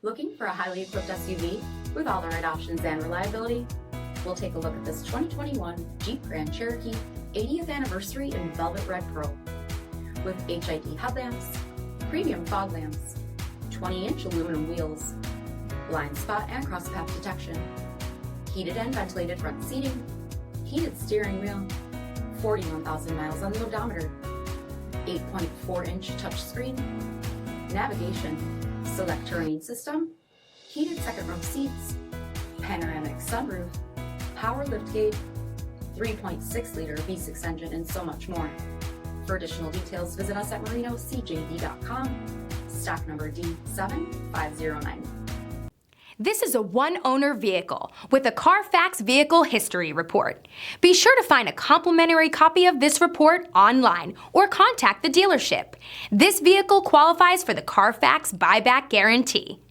Looking for a highly equipped SUV with all the right options and reliability? We'll take a look at this 2021 Jeep Grand Cherokee 80th Anniversary in Velvet Red Pearl. With HID headlamps, premium fog lamps, 20-inch aluminum wheels, blind spot and crosspath detection, heated and ventilated front seating, heated steering wheel, 41,000 miles on the odometer, 8.4-inch touchscreen, navigation, select terrain system, heated second row seats, panoramic sunroof, power liftgate, 3.6-liter V6 engine, and so much more. For additional details, visit us at marinocjd.com, stock number D7509. This is a one-owner vehicle with a Carfax Vehicle History Report. Be sure to find a complimentary copy of this report online or contact the dealership. This vehicle qualifies for the Carfax Buyback Guarantee.